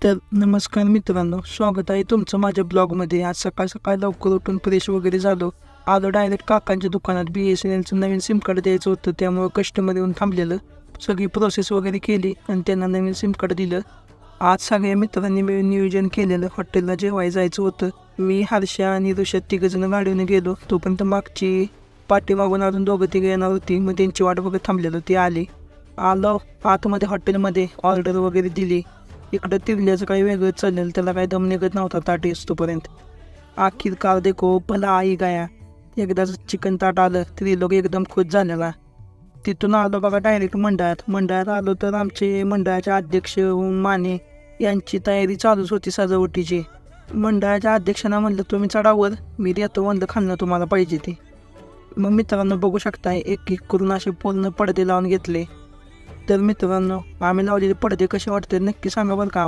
तर नमस्कार मित्रांनो, स्वागत आहे तुमचं माझ्या ब्लॉगमध्ये. आज सकाळ सकाळ लवकर उठून फ्रेश वगैरे झालो. आलो डायरेक्ट काकांच्या दुकानात. BSNLचं नवीन सिम कार्ड द्यायचं होतं, त्यामुळं कस्टमर येऊन थांबलेलं. सगळी प्रोसेस वगैरे केली आणि त्यांना नवीन सिम कार्ड दिलं. आज सगळ्या मित्रांनी मिळून नियोजन केलेलं. हॉटेलला जेवायला जायचं होतं. मी, हर्षा आणि ऋषभ तिघंजणं गाडीने गेलो. तोपर्यंत मागची पाठीमागून अजून दोघं तिघं येणार होती. मग त्यांची वाट बघत थांबलेलं. ते आले. आलो आतमध्ये हॉटेलमध्ये, ऑर्डर वगैरे दिली. इकडं तिरल्याचं काही वेगळंच चाललेलं, त्याला काही दम निघत नव्हता ताट येतोपर्यंत. आखिरकार देखो भला आई गाया, एकदाच चिकन ताट आलं. त्रिलोक एकदम खुश झालेला. तिथून आलो बघा डायरेक्ट मंडळात आलो तर आमचे मंडळाचे अध्यक्ष माने यांची तयारी चालूच होती सजावटीची. मंडळाच्या अध्यक्षांना म्हणलं तुम्ही चढावर, मी देतो म्हणलं खाल्लं तुम्हाला पाहिजे ते. मग मित्रांनो बघू शकताय, एक एक करून असे पूर्ण पडदे लावून घेतले. तर मित्रांनो, आम्ही लावलेले पडदे कसे वाटते नक्की सांगा बरं का.